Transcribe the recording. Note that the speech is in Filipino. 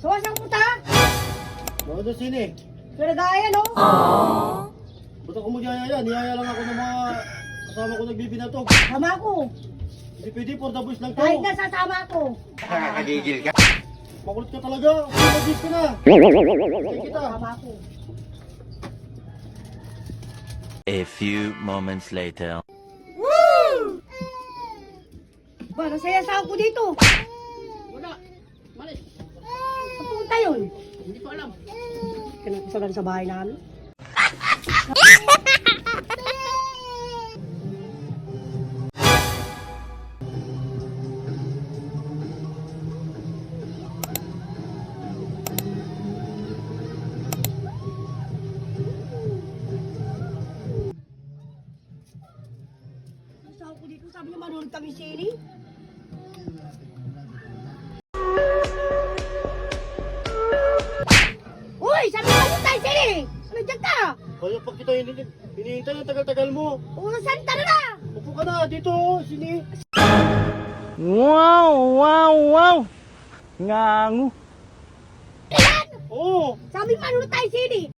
So, saan punta? Bakit na sini? Pinagaya, no? Ba't ako magyayaya? Niyaya lang ako ng mga kasama ko nagbibinatog. Sama ko. Hindi pwede, for the boys lang to. Kahit nasasama ko. Nakakagigil ka. Makulit ka talaga. Mag-gis ka na. Sige kita. Sama ko. A few moments later. Ba, nasaya sa ako dito. Wala. Mali. Saan pumunta yun? Hindi ko alam. Kinakusalan sa bahay namin. Nasa ako dito, sabi niya manunod kami sini. Uy, sabi niya manunod tayo sini. Nandiyan ka. Kaya pag kita hinihintay ang tagal-tagal mo. Ulo, saan tara na? Upo ka na. Dito, sini. Wow, wow, wow. Ngangu. Yan! Oo. Sabi manunod tayo sini.